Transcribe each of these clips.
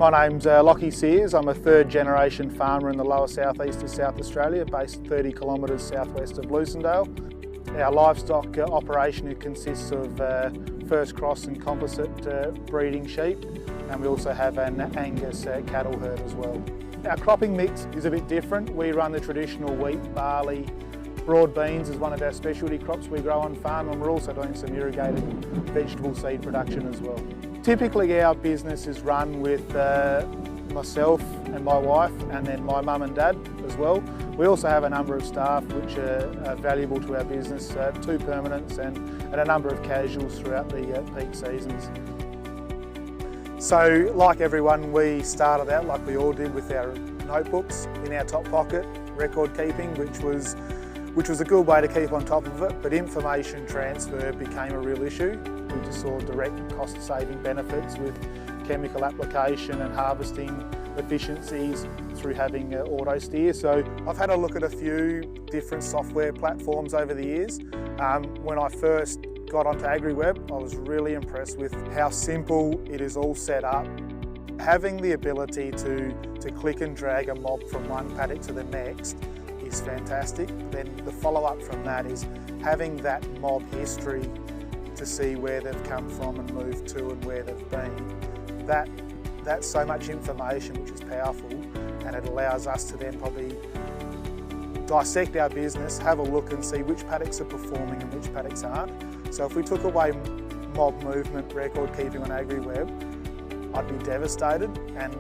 My name's Lockie Sears. I'm a third generation farmer in the lower southeast of South Australia, based 30 kilometres southwest of Lucindale. Our livestock operation consists of first cross and composite breeding sheep, and we also have an Angus cattle herd as well. Our cropping mix is a bit different. We run the traditional wheat, barley, broad beans is one of our specialty crops we grow on farm, and we're also doing some irrigated vegetable seed production as well. Typically our business is run with myself and my wife, and then my mum and dad as well. We also have a number of staff which are valuable to our business, 2 permanents and a number of casuals throughout the peak seasons. So like everyone, we started out like we all did with our notebooks in our top pocket, record keeping, which was a good way to keep on top of it, but information transfer became a real issue. We just saw direct cost-saving benefits with chemical application and harvesting efficiencies through having auto steer. So I've had a look at a few different software platforms over the years. When I first got onto AgriWebb, I was really impressed with how simple it is all set up. Having the ability to click and drag a mob from one paddock to the next is fantastic. Then the follow-up from that is having that mob history to see where they've come from and moved to and where they've been. That's so much information, which is powerful, and it allows us to then probably dissect our business, have a look and see which paddocks are performing and which paddocks aren't. So if we took away mob movement record keeping on AgriWebb, I'd be devastated, and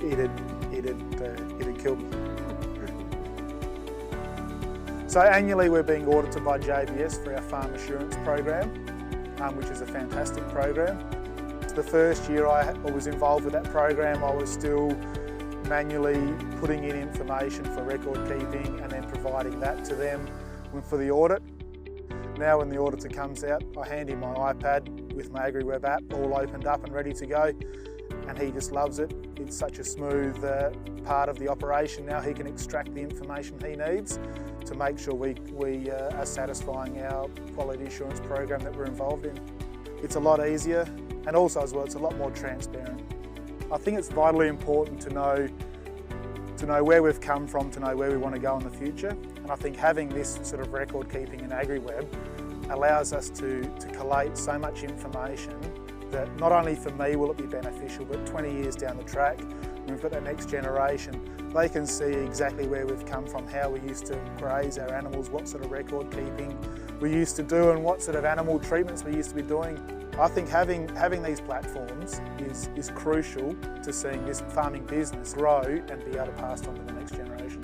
it'd kill me. So annually we're being audited by JBS for our farm assurance program, which is a fantastic program. The first year I was involved with that program, I was still manually putting in information for record keeping and then providing that to them for the audit. Now when the auditor comes out, I hand him my iPad with my AgriWebb app all opened up and ready to go, and he just loves it. It's such a smooth part of the operation. Now he can extract the information he needs to make sure we are satisfying our quality assurance program that we're involved in. It's a lot easier, and also as well, it's a lot more transparent. I think it's vitally important to know where we've come from, to know where we want to go in the future. And I think having this sort of record keeping in AgriWebb allows us to collate so much information that not only for me will it be beneficial, but 20 years down the track, when we've got that next generation, they can see exactly where we've come from, how we used to graze our animals, what sort of record keeping we used to do, and what sort of animal treatments we used to be doing. I think having these platforms is crucial to seeing this farming business grow and be able to pass on to the next generation.